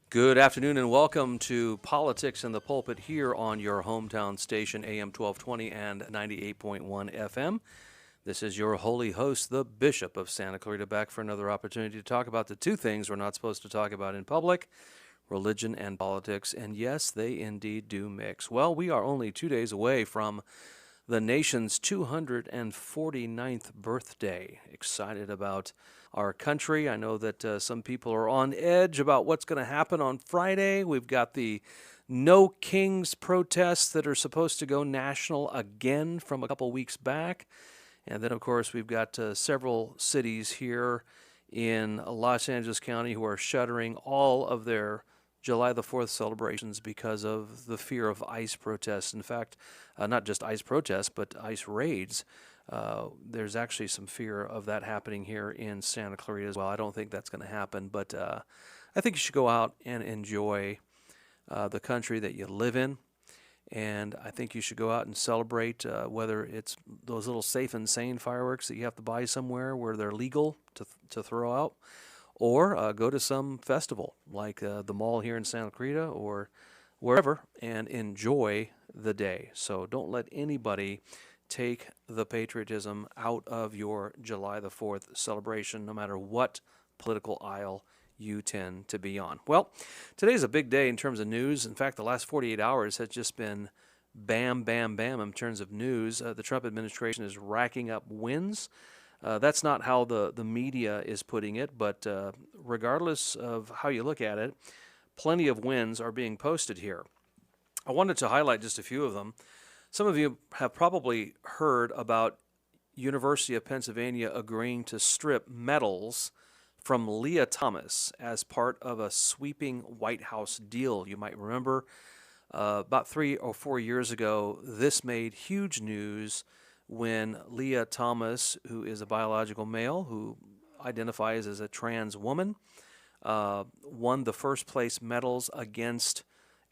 Good afternoon and welcome to Politics in the Pulpit here on your hometown station, AM 1220 and 98.1 FM. This is your holy host, the Bishop of Santa Clarita, back for another opportunity to talk about the two things we're not supposed to talk about in public: religion and politics. And yes, they indeed do mix. Well, we are only 2 days away from the nation's 249th birthday. Excited about our country. I know that some people are on edge about what's going to happen on Friday. We've got the No Kings protests that are supposed to go national again from a couple weeks back. And then, of course, we've got several cities here in Los Angeles County who are shuttering all of their July the 4th celebrations because of the fear of ICE protests. In fact, not just ICE protests, but ICE raids. There's actually some fear of that happening here in Santa Clarita as well. I don't think that's going to happen, but I think you should go out and enjoy the country that you live in. And I think you should go out and celebrate, whether it's those little Safe and Sane fireworks that you have to buy somewhere where they're legal to throw out, or go to some festival like the mall here in Santa Clarita or wherever and enjoy the day. So don't let anybody take the patriotism out of your July the 4th celebration, no matter what political aisle you tend to be on. Well, today's a big day in terms of news. In fact, the last 48 hours has just been bam, bam, bam in terms of news. The Trump administration is racking up wins. That's not how the media is putting it, but regardless of how you look at it, plenty of wins are being posted here. I wanted to highlight just a few of them. Some of you have probably heard about University of Pennsylvania agreeing to strip medals from Leah Thomas as part of a sweeping White House deal. You might remember about 3 or 4 years ago, this made huge news when Leah Thomas, who is a biological male who identifies as a trans woman, won the first place medals against,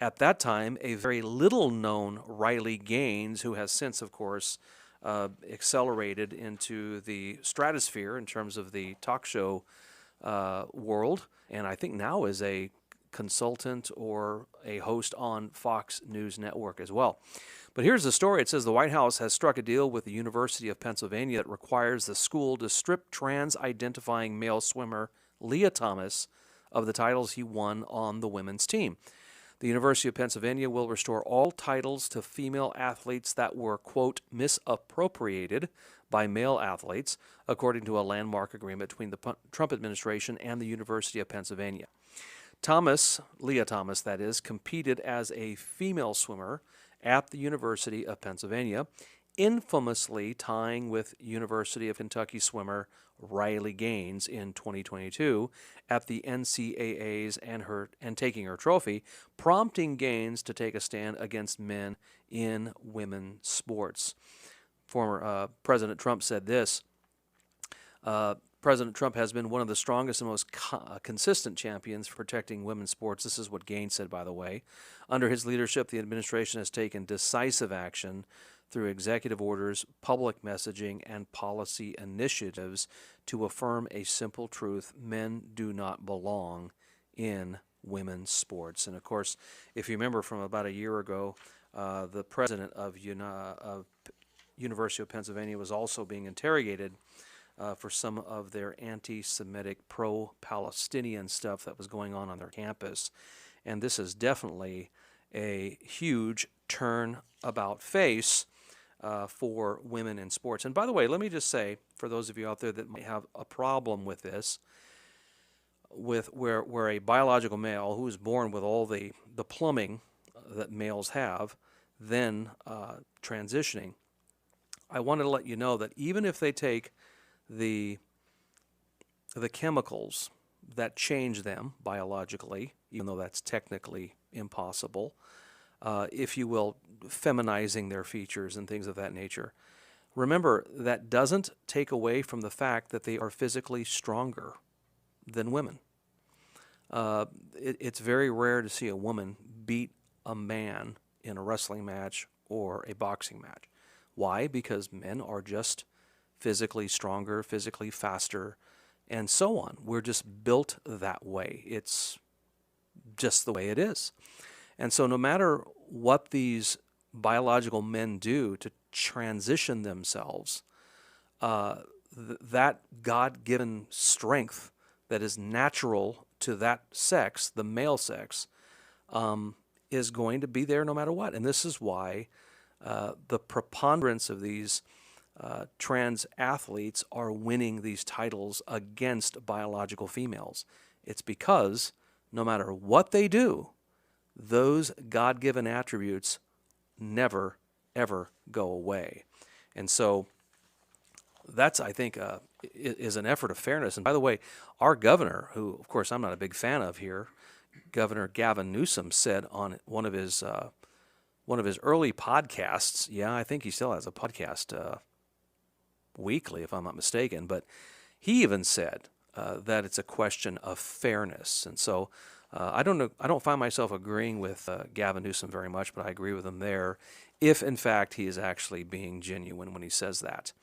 at that time, a very little known Riley Gaines, who has since, of course, accelerated into the stratosphere in terms of the talk show world, and I think now is a consultant or a host on Fox News Network as well. But here's the story. It says the White House has struck a deal with the University of Pennsylvania that requires the school to strip trans-identifying male swimmer Leah Thomas of the titles he won on the women's team. The University of Pennsylvania will restore all titles to female athletes that were, quote, misappropriated by male athletes, according to a landmark agreement between the Trump administration and the University of Pennsylvania. Thomas, Leah Thomas that is, competed as a female swimmer at the University of Pennsylvania, infamously tying with University of Kentucky swimmer Riley Gaines in 2022 at the NCAAs and taking her trophy, prompting Gaines to take a stand against men in women's sports. Former President Trump said this. President Trump has been one of the strongest and most consistent champions for protecting women's sports. This is what Gaines said, by the way. Under his leadership, the administration has taken decisive action through executive orders, public messaging, and policy initiatives to affirm a simple truth: men do not belong in women's sports. And of course, if you remember from about a year ago, the president of University of Pennsylvania was also being interrogated for some of their anti-Semitic, pro-Palestinian stuff that was going on their campus. And this is definitely a huge turn-about face for women in sports. And by the way, let me just say, for those of you out there that might have a problem with this, with where a biological male who is born with all the plumbing that males have, then transitioning, I wanted to let you know that even if they take the chemicals that change them biologically, even though that's technically impossible, if you will, feminizing their features and things of that nature. Remember, that doesn't take away from the fact that they are physically stronger than women. It's very rare to see a woman beat a man in a wrestling match or a boxing match. Why? Because men are just physically stronger, physically faster, and so on. We're just built that way. It's just the way it is. And so no matter what these biological men do to transition themselves, that God-given strength that is natural to that sex, the male sex, is going to be there no matter what. And this is why the preponderance of these trans athletes are winning these titles against biological females. It's because no matter what they do, those God-given attributes never, ever go away. And so that's, I think, is an effort of fairness. And by the way, our governor, who, of course, I'm not a big fan of here, Governor Gavin Newsom, said on one of his early podcasts, yeah, I think he still has a podcast weekly, if I'm not mistaken, but he even said that it's a question of fairness. And so I don't find myself agreeing with Gavin Newsom very much, but I agree with him there, if in fact he is actually being genuine when he says that.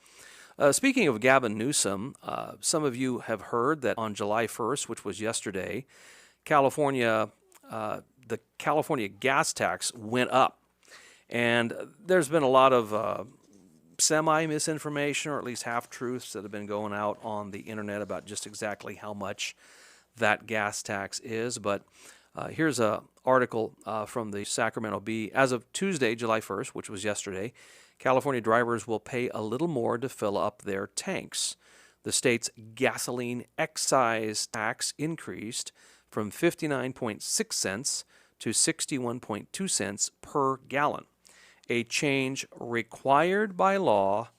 Speaking of Gavin Newsom, some of you have heard that on July 1st, which was yesterday, the California gas tax went up. And there's been a lot of semi-misinformation, or at least half-truths, that have been going out on the internet about just exactly how much that gas tax is. But here's an article from the Sacramento Bee. As of Tuesday, July 1st, which was yesterday, California drivers will pay a little more to fill up their tanks. The state's gasoline excise tax increased from 59.6 cents to 61.2 cents per gallon, a change required by law,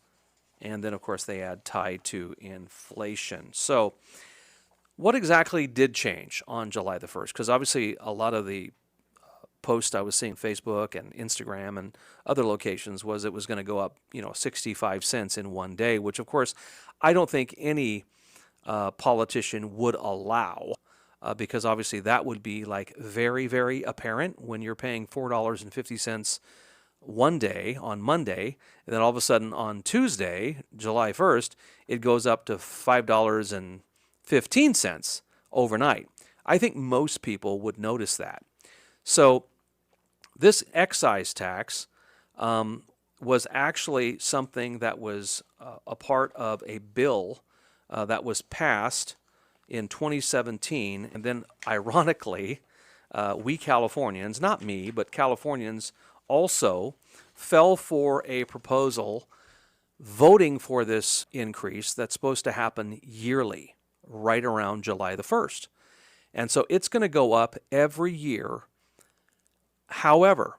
and then, of course, they add tied to inflation. So what exactly did change on July the 1st? Because obviously a lot of the posts I was seeing on Facebook and Instagram and other locations was it was going to go up, 65 cents in one day, which, of course, I don't think any politician would allow, because obviously that would be like very, very apparent when you're paying $4.50 one day on Monday, and then all of a sudden on Tuesday, July 1st, it goes up to $5.15 overnight. I think most people would notice that. So this excise tax was actually something that was a part of a bill that was passed in 2017, and then ironically, we Californians, not me, but Californians also fell for a proposal voting for this increase that's supposed to happen yearly, right around July the 1st. And so it's going to go up every year. However,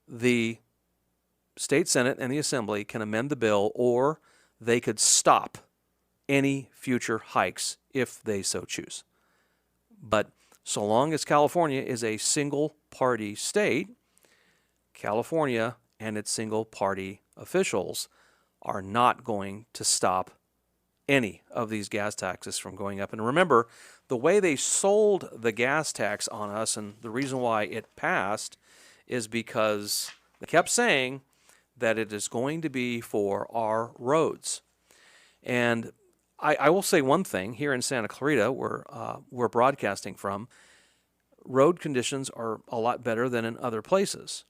the state Senate and the Assembly can amend the bill, or they could stop any future hikes if they so choose. But so long as California is a single-party state, California and its single-party officials are not going to stop any of these gas taxes from going up. And remember, the way they sold the gas tax on us, and the reason why it passed, is because they kept saying that it is going to be for our roads. And I will say one thing, here in Santa Clarita, where we're broadcasting from, road conditions are a lot better than in other places.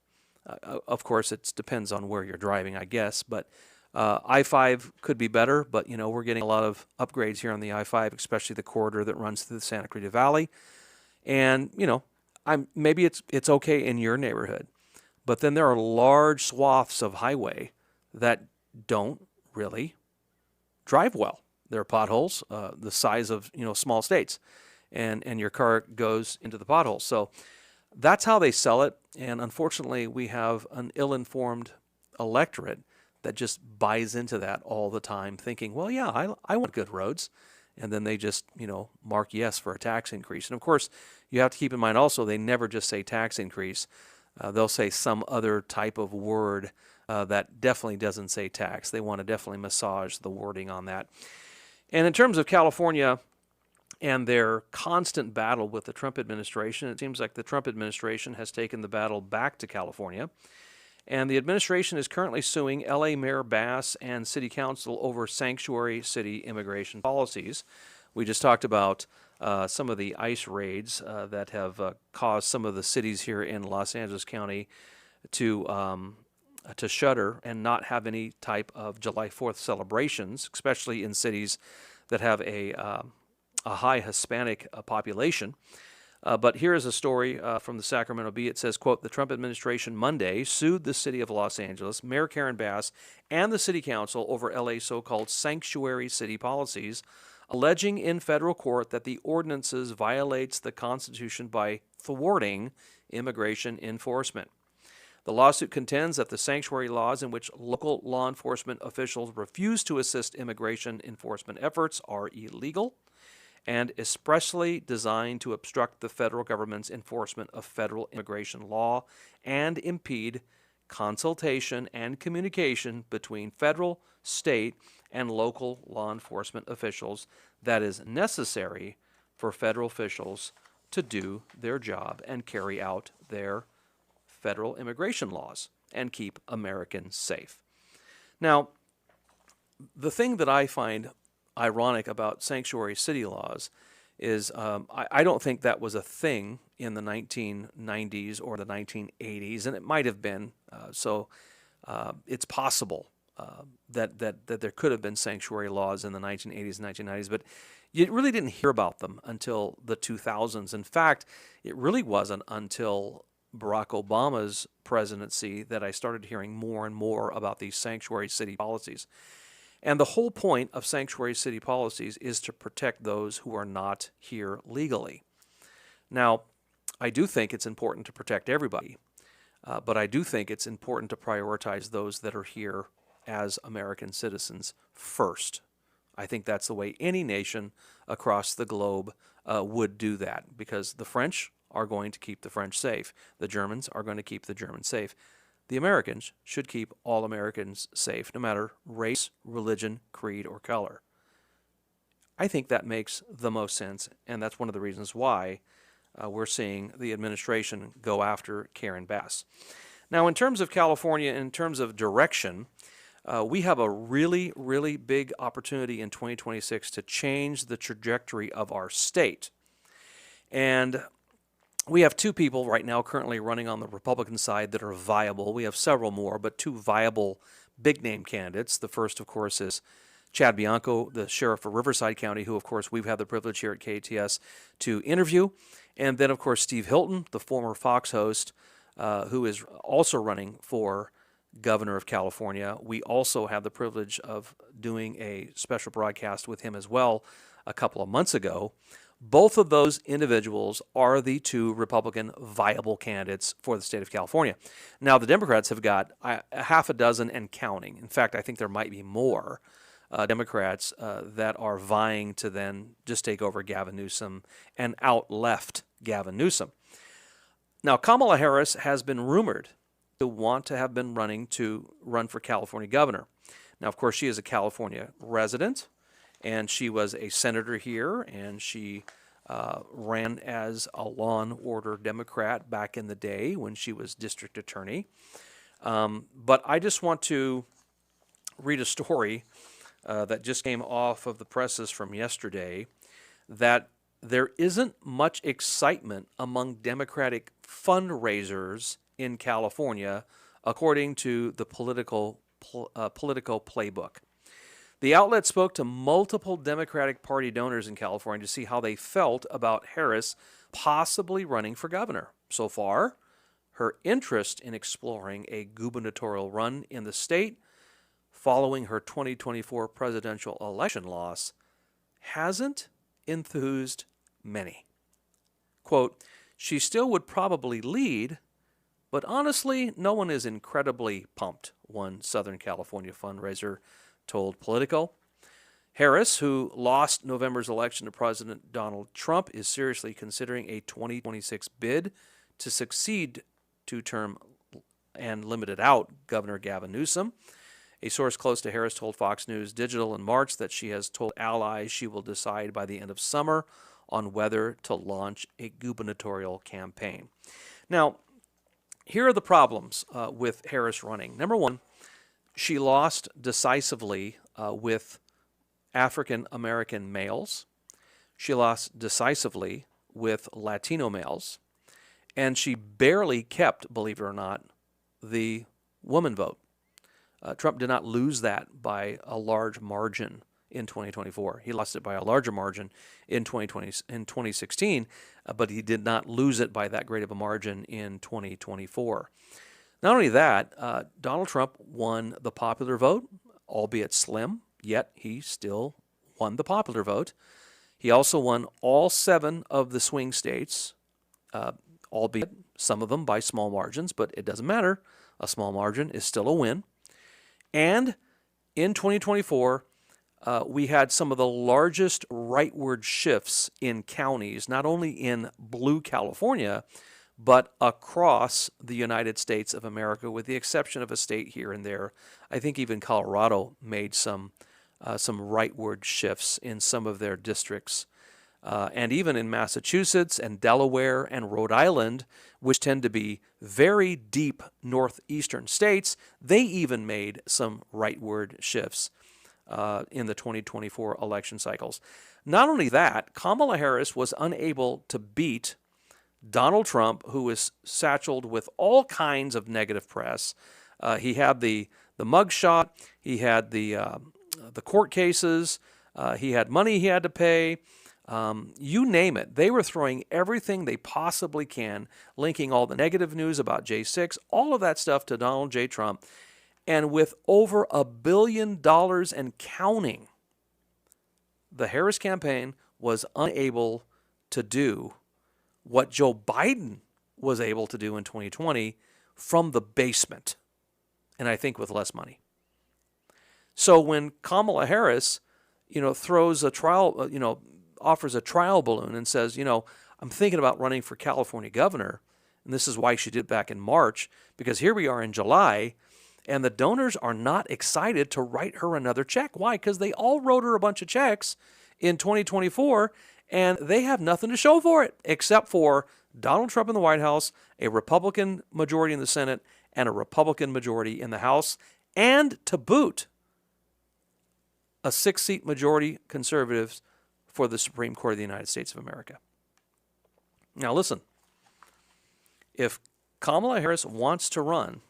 Of course, it depends on where you're driving, I guess, but I-5 could be better, but we're getting a lot of upgrades here on the I-5, especially the corridor that runs through the Santa Clarita Valley. And maybe it's okay in your neighborhood, but then there are large swaths of highway that don't really drive well. There are potholes the size of small states, and your car goes into the potholes. So that's how they sell it, and unfortunately, we have an ill-informed electorate that just buys into that all the time, thinking, well, yeah, I want good roads. And then they just, mark yes for a tax increase. And of course, you have to keep in mind also, they never just say tax increase. They'll say some other type of word that definitely doesn't say tax. They want to definitely massage the wording on that. And in terms of California and their constant battle with the Trump administration, it seems like the Trump administration has taken the battle back to California. And the administration is currently suing L.A. Mayor Bass and City Council over sanctuary city immigration policies. We just talked about some of the ICE raids that have caused some of the cities here in Los Angeles County to shutter and not have any type of July 4th celebrations, especially in cities that have a high Hispanic population. But here is a story from the Sacramento Bee. It says, quote, the Trump administration Monday sued the city of Los Angeles, Mayor Karen Bass, and the city council over LA's so-called sanctuary city policies, alleging in federal court that the ordinances violates the Constitution by thwarting immigration enforcement. The lawsuit contends that the sanctuary laws in which local law enforcement officials refuse to assist immigration enforcement efforts are illegal and expressly designed to obstruct the federal government's enforcement of federal immigration law and impede consultation and communication between federal, state, and local law enforcement officials that is necessary for federal officials to do their job and carry out their federal immigration laws and keep Americans safe. Now, the thing that I find ironic about sanctuary city laws is I don't think that was a thing in the 1990s or the 1980s, and it might have been. So it's possible that there could have been sanctuary laws in the 1980s and 1990s, but you really didn't hear about them until the 2000s. In fact, it really wasn't until Barack Obama's presidency that I started hearing more and more about these sanctuary city policies. And the whole point of sanctuary city policies is to protect those who are not here legally. Now, I do think it's important to protect everybody, but I do think it's important to prioritize those that are here as American citizens first. I think that's the way any nation across the globe would do that, because the French are going to keep the French safe. The Germans are going to keep the Germans safe. The Americans should keep all Americans safe, no matter race, religion, creed, or color. I think that makes the most sense, and that's one of the reasons why we're seeing the administration go after Karen Bass. Now, in terms of California, in terms of direction, we have a really, really big opportunity in 2026 to change the trajectory of our state. And we have two people right now currently running on the Republican side that are viable. We have several more, but two viable big-name candidates. The first, of course, is Chad Bianco, the sheriff of Riverside County, who, of course, we've had the privilege here at KTS to interview. And then, of course, Steve Hilton, the former Fox host, who is also running for governor of California. We also had the privilege of doing a special broadcast with him as well a couple of months ago. Both of those individuals are the two Republican viable candidates for the state of California. Now, the Democrats have got a half a dozen and counting. In fact, I think there might be more Democrats that are vying to then just take over Gavin Newsom and out-left Gavin Newsom. Now, Kamala Harris has been rumored to want to have been run for California governor. Now, of course, she is a California resident, and she was a senator here, and she ran as a law and order Democrat back in the day when she was district attorney. But I just want to read a story that just came off of the presses from yesterday, that there isn't much excitement among Democratic fundraisers in California, according to the Politico Playbook. The outlet spoke to multiple Democratic Party donors in California to see how they felt about Harris possibly running for governor. So far, her interest in exploring a gubernatorial run in the state following her 2024 presidential election loss hasn't enthused many. Quote, she still would probably lead, but honestly, no one is incredibly pumped, one Southern California fundraiser told Politico. Harris, who lost November's election to President Donald Trump, is seriously considering a 2026 bid to succeed two-term and limited out Governor Gavin Newsom. A source close to Harris told Fox News Digital in March that she has told allies she will decide by the end of summer on whether to launch a gubernatorial campaign. Now, here are the problems with Harris running. Number one, she lost decisively with African American males. She lost decisively with Latino males. And she barely kept, believe it or not, the woman vote. Trump did not lose that by a large margin in 2024. He lost it by a larger margin in 2016, but he did not lose it by that great of a margin in 2024. Not only that, Donald Trump won the popular vote, albeit slim, yet he still won the popular vote. He also won all 7 of the swing states, albeit some of them by small margins, but it doesn't matter. A small margin is still a win. And in 2024, we had some of the largest rightward shifts in counties, not only in blue California, but across the United States of America, with the exception of a state here and there. I think even Colorado made some rightward shifts in some of their districts. And even in Massachusetts and Delaware and Rhode Island, which tend to be very deep northeastern states, they even made some rightward shifts in the 2024 election cycles. Not only that, Kamala Harris was unable to beat Donald Trump, who was satcheled with all kinds of negative press. He had the mugshot, he had the court cases, he had money he had to pay. You name it. They were throwing everything they possibly can, linking all the negative news about J6, all of that stuff to Donald J. Trump. And with over $1 billion and counting, the Harris campaign was unable to do what Joe Biden was able to do in 2020 from the basement, and I think with less money. So when Kamala Harris, throws a trial, offers a trial balloon and says, I'm thinking about running for California governor, and this is why she did it back in March, because here we are in July, and the donors are not excited to write her another check. Why? Because they all wrote her a bunch of checks in 2024, and they have nothing to show for it except for Donald Trump in the White House, a Republican majority in the Senate, and a Republican majority in the House, and to boot, a 6-seat majority conservatives for the Supreme Court of the United States of America. Now listen, if Kamala Harris wants to run,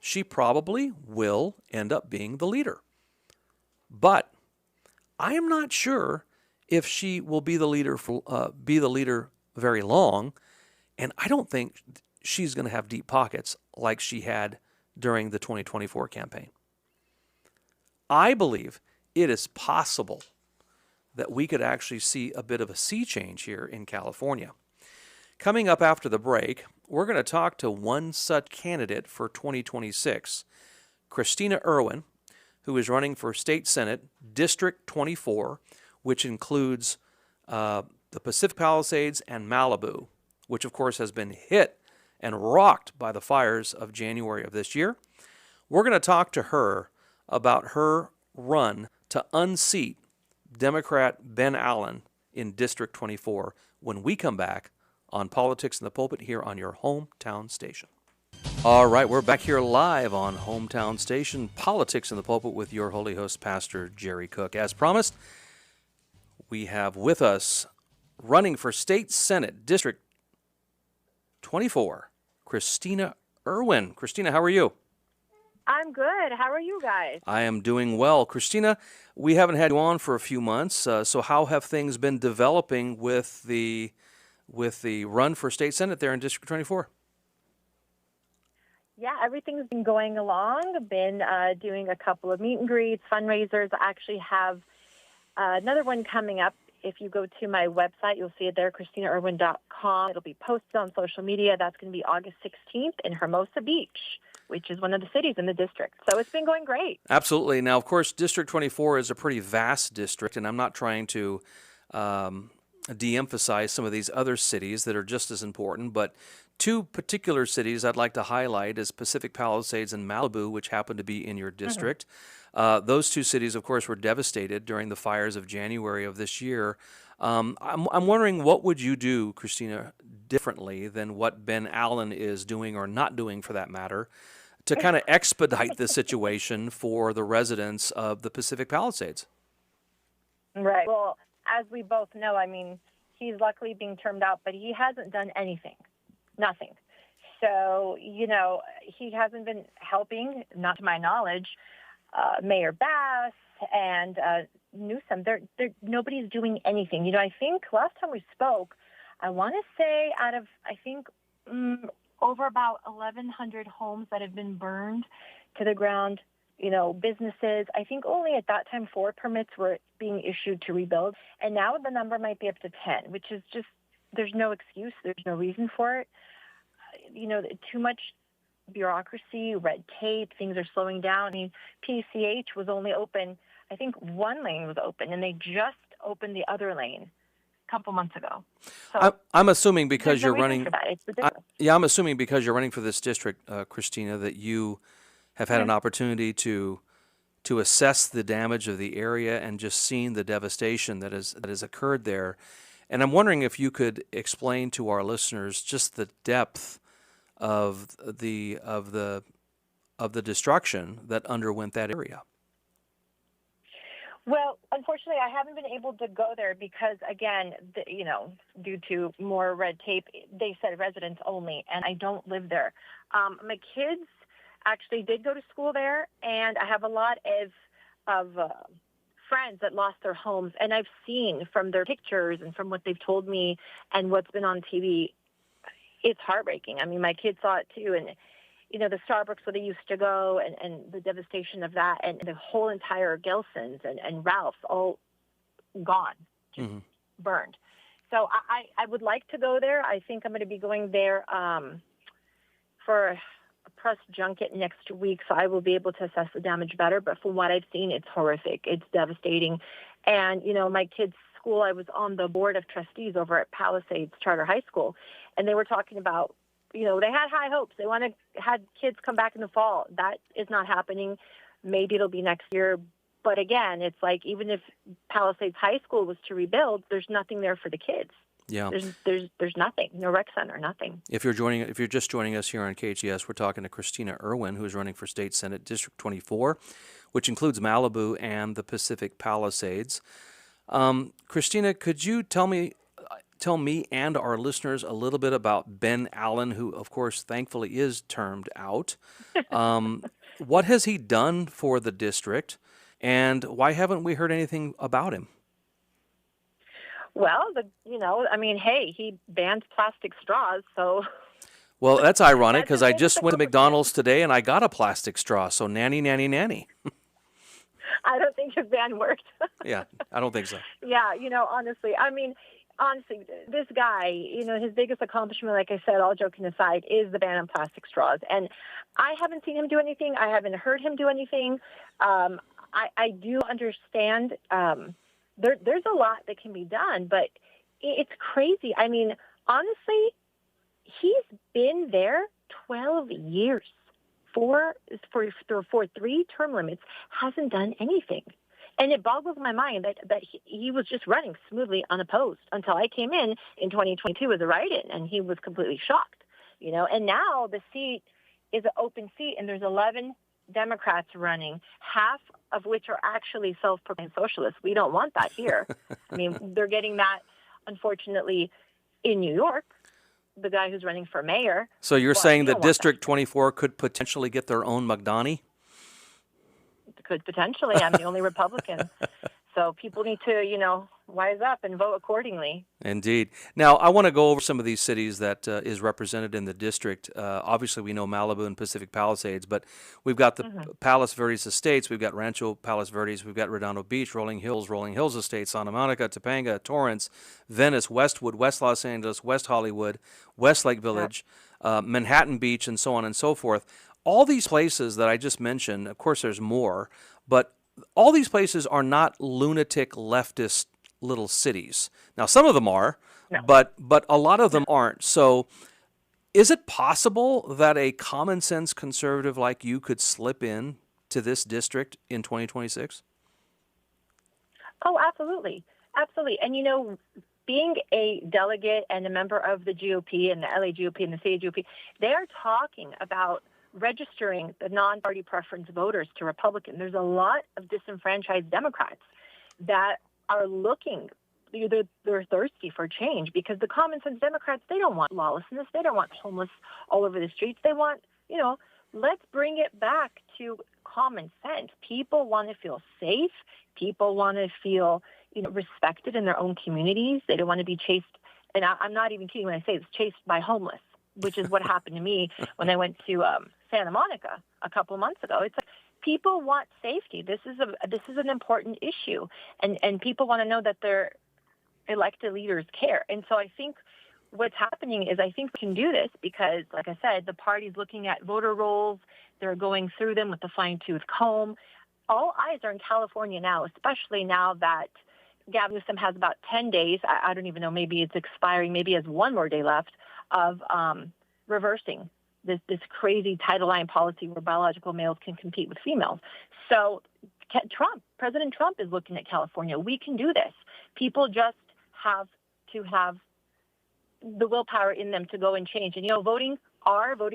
she probably will end up being the leader. But I am not sure if she will be the leader very long, and I don't think she's going to have deep pockets like she had during the 2024 campaign. I believe it is possible that we could actually see a bit of a sea change here in California. Coming up after the break, we're going to talk to one such candidate for 2026, Christina Erwin, who is running for State Senate, District 24, which includes the Pacific Palisades and Malibu, which of course has been hit and rocked by the fires of January of this year. We're going to talk to her about her run to unseat Democrat Ben Allen in District 24 when we come back on Politics in the Pulpit here on your hometown station. All right, we're back here live on Hometown Station, Politics in the Pulpit with your holy host, Pastor Jerry Cook. As promised, we have with us, running for State Senate, District 24, Christina Erwin. Christina, how are you? I'm good. How are you guys? I am doing well. Christina, we haven't had you on for a few months, so how have things been developing with the run for State Senate there in District 24? Yeah, everything's been going along. I've been doing a couple of meet and greets, fundraisers. I actually have another one coming up. If you go to my website, you'll see it there, ChristinaErwin.com. It'll be posted on social media. That's going to be August 16th in Hermosa Beach, which is one of the cities in the district. So it's been going great. Absolutely. Now, of course, District 24 is a pretty vast district, and I'm not trying to de-emphasize some of these other cities that are just as important, but two particular cities I'd like to highlight is Pacific Palisades and Malibu, which happen to be in your district. Those two cities, of course, were devastated during the fires of January of this year. I'm wondering, what would you do, Christina, differently than what Ben Allen is doing, or not doing for that matter, to kind of expedite the situation for the residents of the Pacific Palisades? Right. Well, as we both know, I mean, he's luckily being termed out, but he hasn't done anything, nothing. So, he hasn't been helping, not to my knowledge, Mayor Bass and Newsom. Nobody's doing anything. I think last time we spoke, I want to say out of, over about 1,100 homes that have been burned to the ground, businesses, I think only at that time 4 permits were being issued to rebuild. And now the number might be up to 10, which is just, there's no excuse. There's no reason for it. Too much bureaucracy, red tape, things are slowing down. I mean, PCH was only open, I think one lane was open, and they just opened the other lane a couple months ago. So I'm assuming because you're running. For that. It's ridiculous. I'm assuming because you're running for this district, Christina, that you have had an opportunity to assess the damage of the area and just seen the devastation that has occurred there. And I'm wondering if you could explain to our listeners just the depth of the destruction that underwent that area. Well, unfortunately, I haven't been able to go there because, again, due to more red tape, they said residents only, and I don't live there. My kids actually did go to school there, and I have a lot of friends that lost their homes, and I've seen from their pictures and from what they've told me and what's been on TV, it's heartbreaking. I mean, my kids saw it too, and the Starbucks where they used to go and the devastation of that, and the whole entire Gelson's and Ralph's all gone, just burned. So I would like to go there. I think I'm going to be going there for a press junket next week, so I will be able to assess the damage better. But from what I've seen, it's horrific. It's devastating. And, my kids' school, I was on the board of trustees over at Palisades Charter High School, and they were talking about, they had high hopes. They had kids come back in the fall. That is not happening. Maybe it'll be next year. But again, it's like even if Palisades High School was to rebuild, there's nothing there for the kids. Yeah. There's nothing. No rec center, nothing. If you're just joining us here on KGS, we're talking to Christina Irwin, who is running for State Senate District 24, which includes Malibu and the Pacific Palisades. Christina, could you tell me and our listeners a little bit about Ben Allen, who, of course, thankfully is termed out. What has he done for the district, and why haven't we heard anything about him? Well, hey, he banned plastic straws, so... Well, that's ironic, because I just went to McDonald's today and I got a plastic straw, so nanny, nanny, nanny. I don't think his ban worked. Yeah, I don't think so. Yeah, honestly, this guy, his biggest accomplishment, like I said, all joking aside, is the ban on plastic straws. And I haven't seen him do anything. I haven't heard him do anything. I do understand there's a lot that can be done, but it's crazy. I mean, honestly, he's been there 12 years. For 3 term limits, hasn't done anything. And it boggles my mind that he was just running smoothly unopposed until I came in 2022 as a write-in, and he was completely shocked, And now the seat is an open seat, and there's 11 Democrats running, half of which are actually self-proclaimed socialists. We don't want that here. I mean, they're getting that, unfortunately, in New York. The guy who's running for mayor. So you're saying that District 24 could potentially get their own Magdani? Could potentially. I'm the only Republican. So people need to, wise up and vote accordingly. Indeed. Now, I want to go over some of these cities that is represented in the district. Obviously, we know Malibu and Pacific Palisades, but we've got the Palos Verdes Estates, we've got Rancho Palos Verdes, we've got Redondo Beach, Rolling Hills Estates, Santa Monica, Topanga, Torrance, Venice, Westwood, West Los Angeles, West Hollywood, Westlake Village, Manhattan Beach, and so on and so forth. All these places that I just mentioned, of course there's more, but all these places are not lunatic leftist little cities. Now, some of them are, but a lot of them aren't. So is it possible that a common sense conservative like you could slip in to this district in 2026? Oh, absolutely. Absolutely. And, being a delegate and a member of the GOP and the LA GOP and the city GOP, they are talking about registering the non-party preference voters to Republican. There's a lot of disenfranchised Democrats that are looking they're thirsty for change, because the common sense Democrats, they don't want lawlessness. They don't want homeless all over the streets. They want, let's bring it back to common sense. People want to feel safe. People want to feel, respected in their own communities. They don't want to be chased. And I'm not even kidding when I say this, chased by homeless, which is what happened to me when I went to Santa Monica a couple of months ago. It's like people want safety. This is an important issue, and people want to know that their elected leaders care. And so I think what's happening is, I think we can do this because, like I said, the party's looking at voter rolls. They're going through them with a fine-tooth comb. All eyes are in California now, especially now that Gavin Newsom has about 10 days. I don't even know, maybe it's expiring, maybe he has one more day left of reversing this crazy Title IX policy where biological males can compete with females. So President Trump is looking at California. We can do this. People just have to have the willpower in them to go and change. And, voting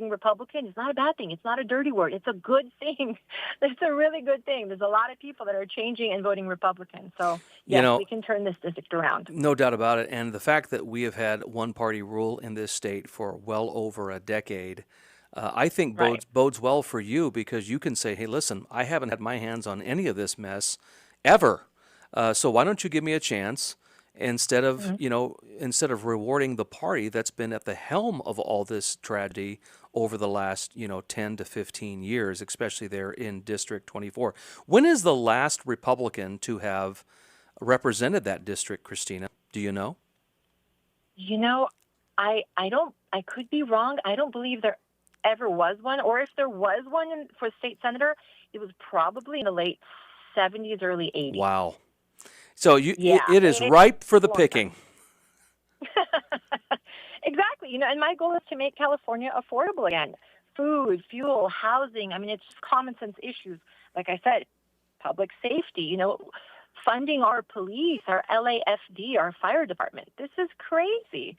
Republican is not a bad thing. It's not a dirty word. It's a good thing. It's a really good thing. There's a lot of people that are changing and voting Republican. So, yes, we can turn this district around. No doubt about it. And the fact that we have had one-party rule in this state for well over a decade, I think bodes well for you, because you can say, hey, listen, I haven't had my hands on any of this mess ever. So why don't you give me a chance? Instead of instead of rewarding the party that's been at the helm of all this tragedy over the last 10 to 15 years, especially there in District 24. When is the last Republican to have represented that district, Christina? Do you know? I don't. I could be wrong. I don't believe there ever was one, or if there was one for state senator, it was probably in the late 70s, early 80s. Wow. So it is ripe for the picking. Exactly. And my goal is to make California affordable again. Food, fuel, housing. I mean, it's just common sense issues. Like I said, public safety, funding our police, our LAFD, our fire department. This is crazy.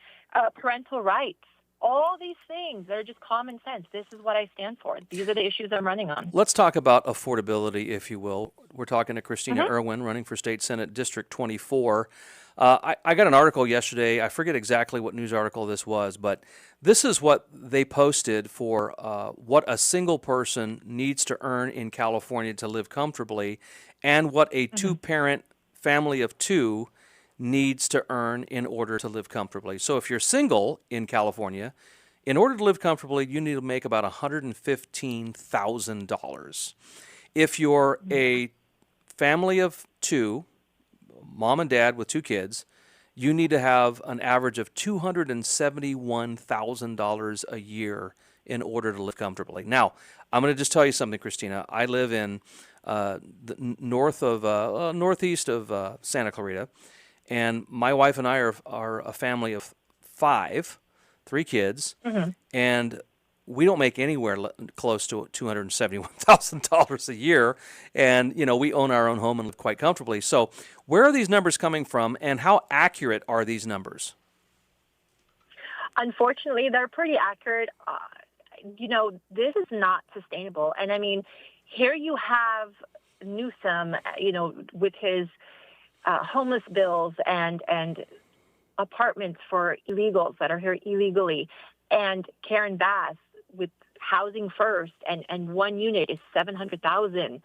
Parental rights. All these things, they're just common sense. This is what I stand for. These are the issues I'm running on. Let's talk about affordability, if you will. We're talking to Christina Irwin, running for State Senate District 24. I got an article yesterday. I forget exactly what news article this was, but this is what they posted for what a single person needs to earn in California to live comfortably, and what a two-parent family of two needs to earn in order to live comfortably. So if you're single in California, in order to live comfortably, you need to make about $115,000. If you're a family of two, mom and dad with two kids, you need to have an average of $271,000 a year in order to live comfortably. Now, I'm going to just tell you something, Christina. I live in the northeast of Santa Clarita. And my wife and I are a family of three kids, and we don't make anywhere close to $271,000 a year. And, we own our own home and live quite comfortably. So where are these numbers coming from, and how accurate are these numbers? Unfortunately, they're pretty accurate. This is not sustainable. And, I mean, here you have Newsom, with his homeless bills and apartments for illegals that are here illegally, and Karen Bass with Housing First, and one unit is $700,000,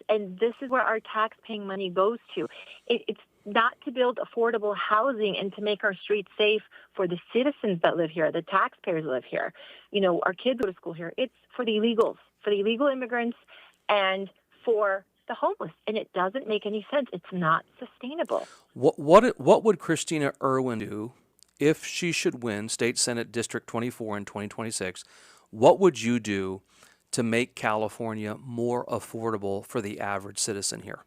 and this is where our tax-paying money goes to. It's not to build affordable housing and to make our streets safe for the citizens that live here, the taxpayers that live here. Our kids go to school here. It's for the illegals, for the illegal immigrants, and for the homeless, and it doesn't make any sense. It's not sustainable. What would Christina Irwin do if she should win State Senate District 24 in 2026? What would you do to make California more affordable for the average citizen here?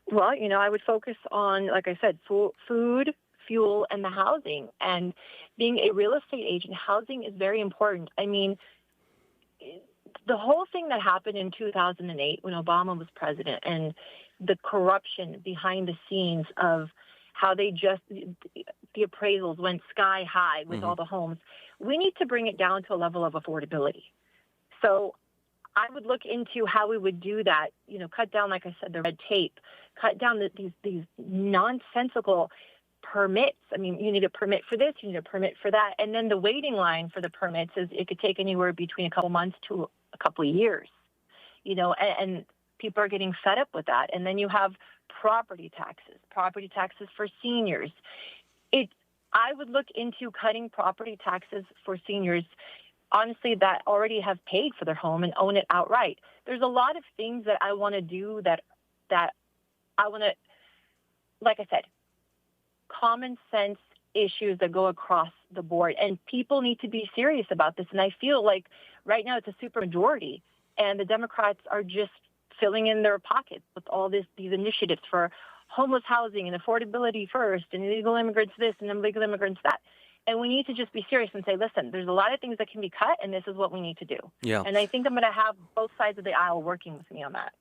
Well, I would focus on, like I said, food, fuel, and the housing. And being a real estate agent, housing is very important. I mean, the whole thing that happened in 2008 when Obama was president, and the corruption behind the scenes of how the appraisals went sky high with all the homes, we need to bring it down to a level of affordability. So I would look into how we would do that. Cut down, like I said, the red tape, cut down these nonsensical permits. I mean, you need a permit for this, you need a permit for that, and then the waiting line for the permits it could take anywhere between a couple months to a couple of years. And people are getting fed up with that. And then you have property taxes for seniors. I would look into cutting property taxes for seniors, honestly, that already have paid for their home and own it outright. There's a lot of things that I want to do that I want to, like I said, common sense issues that go across the board. And people need to be serious about this. And I feel like right now it's a super majority, and the Democrats are just filling in their pockets with all these initiatives for homeless housing and affordability first, and illegal immigrants this and illegal immigrants that. And we need to just be serious and say, listen, there's a lot of things that can be cut, and this is what we need to do. Yeah. And I think I'm going to have both sides of the aisle working with me on that.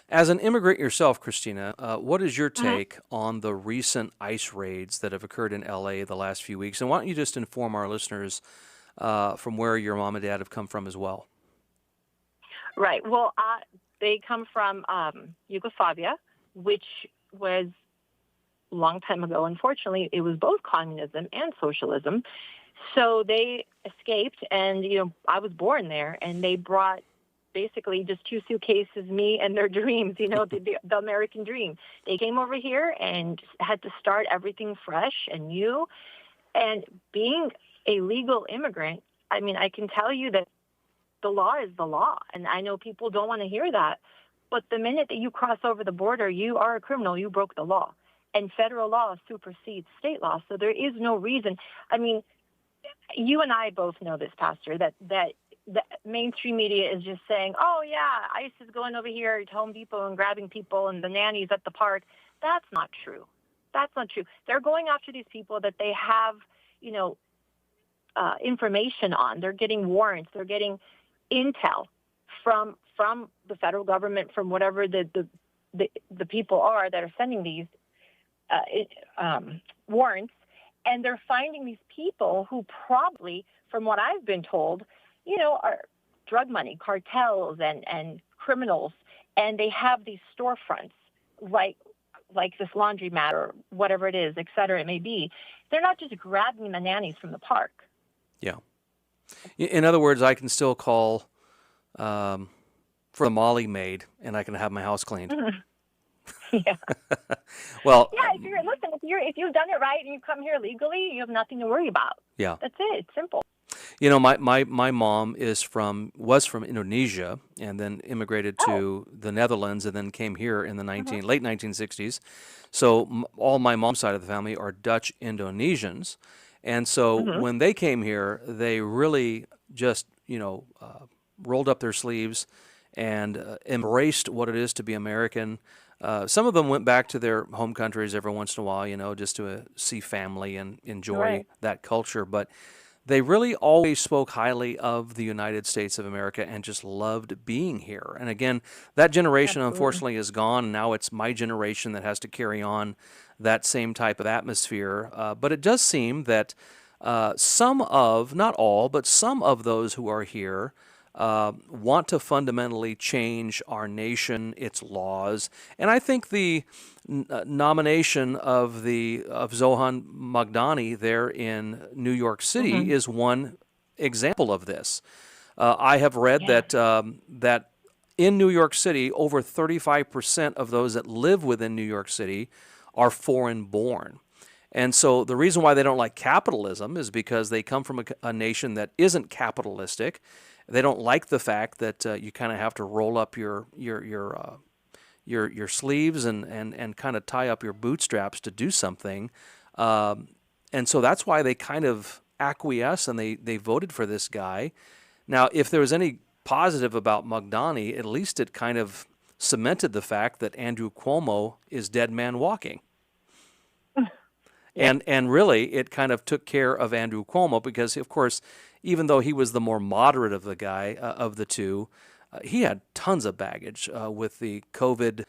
As an immigrant yourself, Christina, what is your take on the recent ICE raids that have occurred in L.A. the last few weeks? And why don't you just inform our listeners from where your mom and dad have come from as well? Right. Well, they come from Yugoslavia, which was a long time ago. Unfortunately, it was both communism and socialism. So they escaped, and, I was born there, and they brought basically just 2 suitcases, me and their dreams, the American dream. They came over here and had to start everything fresh and new. And being a legal immigrant, I mean, I can tell you that the law is the law. And I know people don't want to hear that. But the minute that you cross over the border, you are a criminal. You broke the law. And federal law supersedes state law. So there is no reason. I mean, you and I both know this, Pastor, that the mainstream media is just saying, oh, yeah, ICE is going over here to Home Depot and grabbing people and the nannies at the park. That's not true. That's not true. They're going after these people that they have, information on. They're getting warrants. They're getting intel from the federal government, from whatever the people are that are sending these warrants, and they're finding these people who probably, from what I've been told, are drug money, cartels and criminals, and they have these storefronts like this laundromat or whatever it is, et cetera, it may be. They're not just grabbing the nannies from the park. Yeah. In other words, I can still call for the Molly maid, and I can have my house cleaned. Yeah. Well. Yeah. If you've done it right and you come here legally, you have nothing to worry about. Yeah. That's it. It's simple. My mom was from Indonesia and then immigrated to the Netherlands and then came here in the late 1960s. So all my mom's side of the family are Dutch Indonesians. And so when they came here, they really just, rolled up their sleeves and embraced what it is to be American. Some of them went back to their home countries every once in a while, just to see family and enjoy that culture. But they really always spoke highly of the United States of America and just loved being here. And again, that generation unfortunately is gone. And now it's my generation that has to carry on that same type of atmosphere. But it does seem that not all, but some of those who are here want to fundamentally change our nation, its laws. And I think the nomination of Zohan Magdani there in New York City is one example of this. I have read that in New York City, over 35% of those that live within New York City are foreign born. And so the reason why they don't like capitalism is because they come from a nation that isn't capitalistic. They don't like the fact that you kind of have to roll up your sleeves and kind of tie up your bootstraps to do something. And so that's why they kind of acquiesce and they voted for this guy. Now, if there was any positive about Magdani, at least it kind of cemented the fact that Andrew Cuomo is dead man walking. And really, it kind of took care of Andrew Cuomo because, of course, even though he was the more moderate of the two, he had tons of baggage with the COVID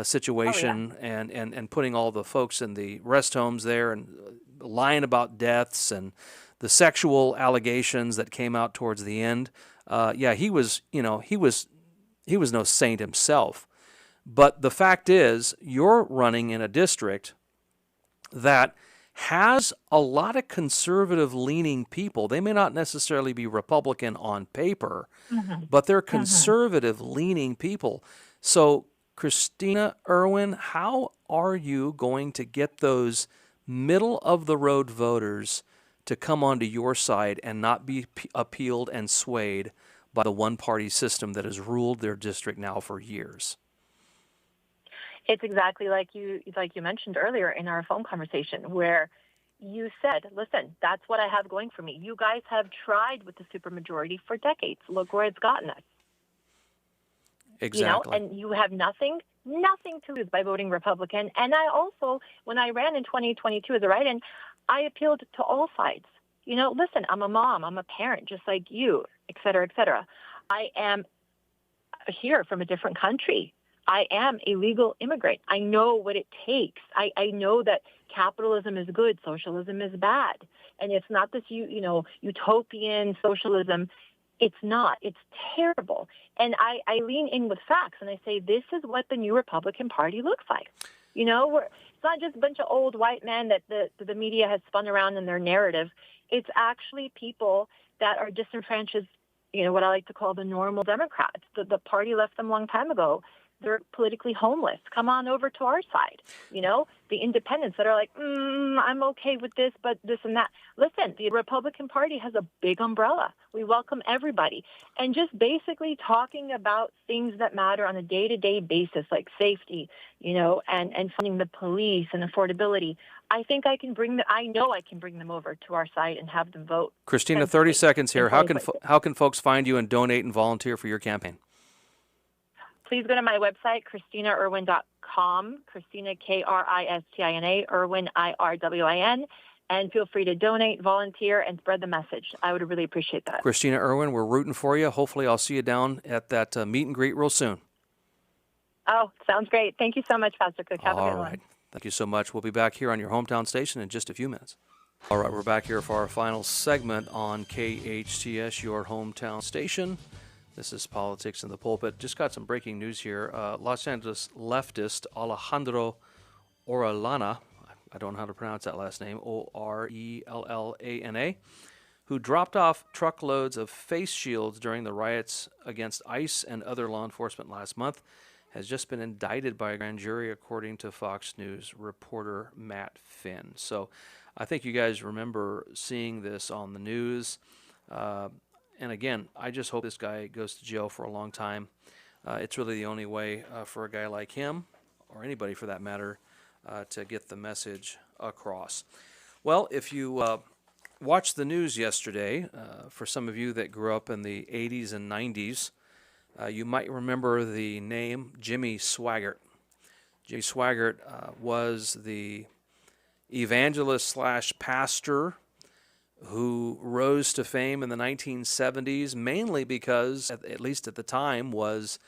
situation and putting all the folks in the rest homes there and lying about deaths and the sexual allegations that came out towards the end. He was he was no saint himself. But the fact is, you're running in a district that has a lot of conservative-leaning people. They may not necessarily be Republican on paper, Mm-hmm. but they're Mm-hmm. conservative-leaning people. So, Christina Irwin, how are you going to get those middle-of-the-road voters to come onto your side and not be appealed and swayed by the one-party system that has ruled their district now for years? It's exactly like you mentioned earlier in our phone conversation, where you said, listen, that's what I have going for me. You guys have tried with the supermajority for decades. Look where it's gotten us. Exactly. And you have nothing to lose by voting Republican. And I also, when I ran in 2022 as a write-in, I appealed to all sides. Listen, I'm a mom, I'm a parent, just like you, et cetera, et cetera. I am here from a different country. I am a legal immigrant. I know what it takes. I know that capitalism is good, socialism is bad. And it's not this, utopian socialism. It's not. It's terrible. And I lean in with facts, and I say, this is what the new Republican Party looks like. It's not just a bunch of old white men that the media has spun around in their narrative. It's actually people that are disenfranchised, what I like to call the normal Democrats. The party left them a long time ago. They're politically homeless. Come on over to our side. The independents that are like, I'm okay with this, but this and that. Listen, the Republican Party has a big umbrella. We welcome everybody. And just basically talking about things that matter on a day-to-day basis, like safety, and funding the police and affordability. I think I know I can bring them over to our side and have them vote. Christina, 30 seconds here. How can folks find you and donate and volunteer for your campaign? Please go to my website, ChristinaIrwin.com, Christina, Kristina, Irwin, Irwin, and feel free to donate, volunteer, and spread the message. I would really appreciate that. Christina Irwin, we're rooting for you. Hopefully I'll see you down at that meet and greet real soon. Oh, sounds great. Thank you so much, Pastor Cook. Have a good one. Thank you so much. We'll be back here on your hometown station in just a few minutes. All right, we're back here for our final segment on KHTS, your hometown station. This is Politics in the Pulpit. Just got some breaking news here. Los Angeles leftist Alejandro Orellana, I don't know how to pronounce that last name, Orellana, who dropped off truckloads of face shields during the riots against ICE and other law enforcement last month, has just been indicted by a grand jury, according to Fox News reporter Matt Finn. So I think you guys remember seeing this on the news. And again, I just hope this guy goes to jail for a long time. It's really the only way for a guy like him, or anybody for that matter, to get the message across. Well, if you watched the news yesterday, for some of you that grew up in the 80s and 90s, you might remember the name Jimmy Swaggart. Jimmy Swaggart was the evangelist slash pastor who rose to fame in the 1970s, mainly because, at least at the time, was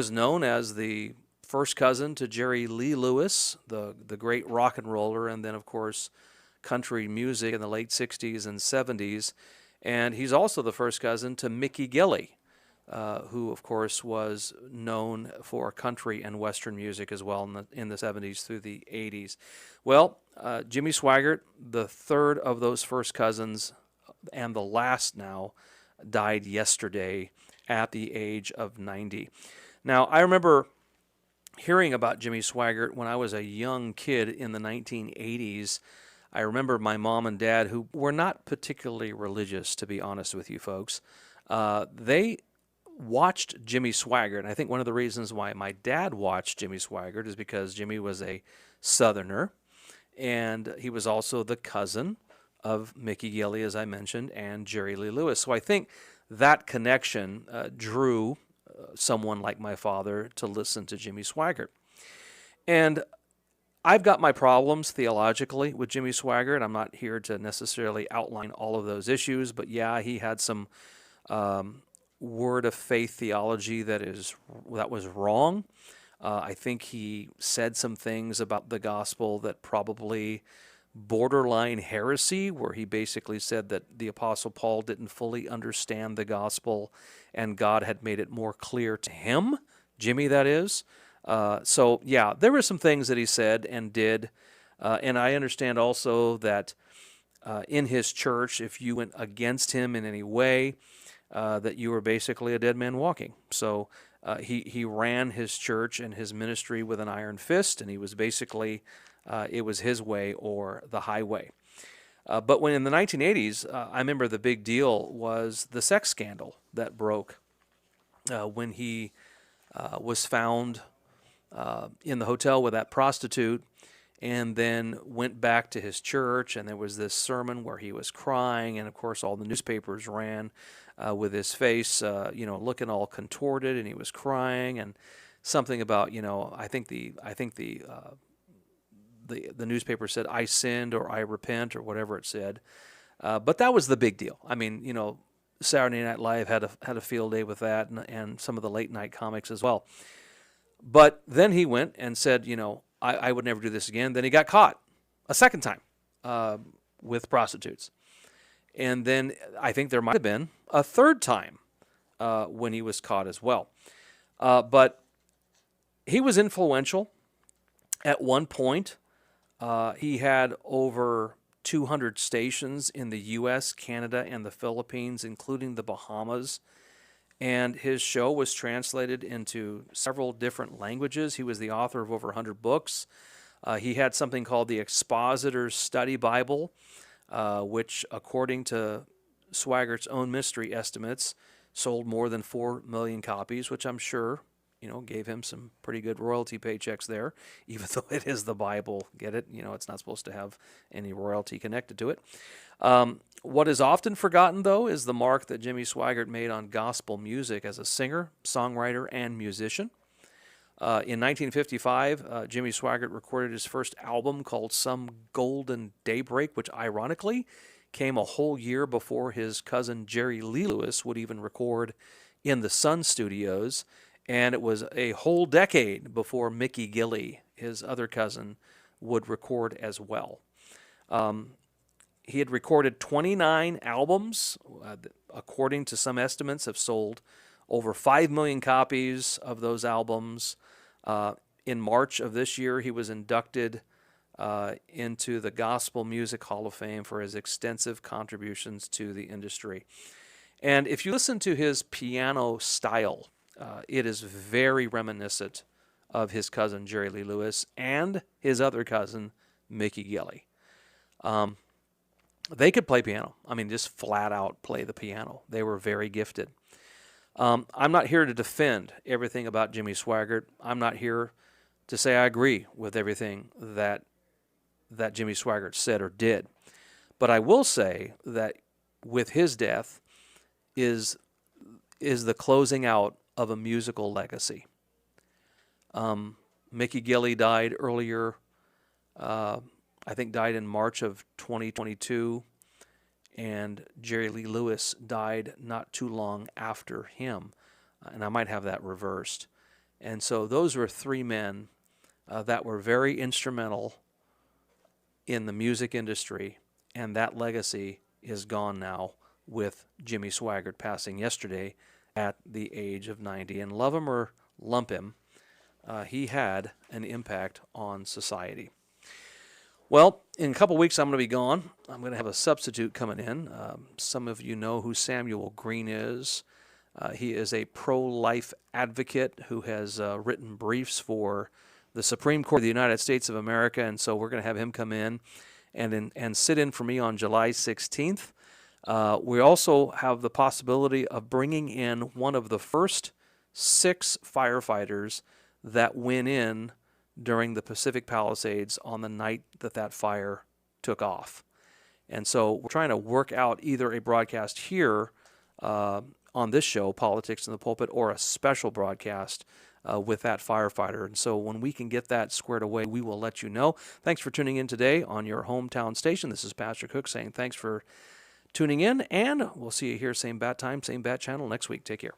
known as the first cousin to Jerry Lee Lewis, the great rock and roller, and then, of course, country music in the late 60s and 70s. And he's also the first cousin to Mickey Gilley, who, of course, was known for country and Western music as well in the 70s through the 80s. Well, Jimmy Swaggart, the third of those first cousins and the last now, died yesterday at the age of 90. Now, I remember hearing about Jimmy Swaggart when I was a young kid in the 1980s. I remember my mom and dad, who were not particularly religious, to be honest with you folks, they watched Jimmy Swaggart. And I think one of the reasons why my dad watched Jimmy Swaggart is because Jimmy was a Southerner, and he was also the cousin of Mickey Gilley, as I mentioned, and Jerry Lee Lewis. So I think that connection drew someone like my father to listen to Jimmy Swaggart. And I've got my problems theologically with Jimmy Swaggart. I'm not here to necessarily outline all of those issues, but yeah, he had some word of faith theology that was wrong. I think he said some things about the gospel that probably borderline heresy, where he basically said that the Apostle Paul didn't fully understand the gospel and God had made it more clear to him, Jimmy, that is. So, yeah, there were some things that he said and did. And I understand also that in his church, if you went against him in any way, that you were basically a dead man walking. So he ran his church and his ministry with an iron fist, and he was basically, it was his way or the highway. But when in the 1980s, I remember the big deal was the sex scandal that broke when he was found in the hotel with that prostitute, and then went back to his church, and there was this sermon where he was crying, and of course all the newspapers ran with his face, looking all contorted, and he was crying, and something about, I think the newspaper said, "I sinned" or "I repent" or whatever it said. But that was the big deal. I mean, Saturday Night Live had a field day with that, and some of the late night comics as well. But then he went and said, I would never do this again. Then he got caught a second time with prostitutes. And then I think there might have been a third time when he was caught as well. But he was influential. At one point, he had over 200 stations in the U.S., Canada, and the Philippines, including the Bahamas. And his show was translated into several different languages. He was the author of over 100 books. He had something called the Expositor's Study Bible, which, according to Swaggart's own mystery estimates, sold more than 4 million copies, which I'm sure, gave him some pretty good royalty paychecks there, even though it is the Bible. Get it? It's not supposed to have any royalty connected to it. What is often forgotten, though, is the mark that Jimmy Swaggart made on gospel music as a singer, songwriter, and musician. In 1955, Jimmy Swaggart recorded his first album called Some Golden Daybreak, which ironically came a whole year before his cousin Jerry Lee Lewis would even record in the Sun Studios, and it was a whole decade before Mickey Gilley, his other cousin, would record as well. He had recorded 29 albums, according to some estimates, have sold over 5 million copies of those albums. In March of this year, he was inducted into the Gospel Music Hall of Fame for his extensive contributions to the industry. And if you listen to his piano style, it is very reminiscent of his cousin Jerry Lee Lewis and his other cousin Mickey Gilley. They could play piano. I mean, just flat out play the piano. They were very gifted. I'm not here to defend everything about Jimmy Swaggart. I'm not here to say I agree with everything that Jimmy Swaggart said or did. But I will say that with his death is the closing out of a musical legacy. Mickey Gilley died earlier, I think died in March of 2022, and Jerry Lee Lewis died not too long after him, and I might have that reversed. And so those were three men that were very instrumental in the music industry, and that legacy is gone now with Jimmy Swaggart passing yesterday at the age of 90. And love him or lump him, he had an impact on society. Well, in a couple weeks, I'm going to be gone. I'm going to have a substitute coming in. Some of you know who Samuel Green is. He is a pro-life advocate who has written briefs for the Supreme Court of the United States of America, and so we're going to have him come in and sit in for me on July 16th. We also have the possibility of bringing in one of the first 6 firefighters that went in during the Pacific Palisades on the night that fire took off. And so we're trying to work out either a broadcast here on this show, Politics in the Pulpit, or a special broadcast with that firefighter. And so when we can get that squared away, we will let you know. Thanks for tuning in today on your hometown station. This is Pastor Cook saying thanks for tuning in, and we'll see you here, same bat time, same bat channel next week. Take care.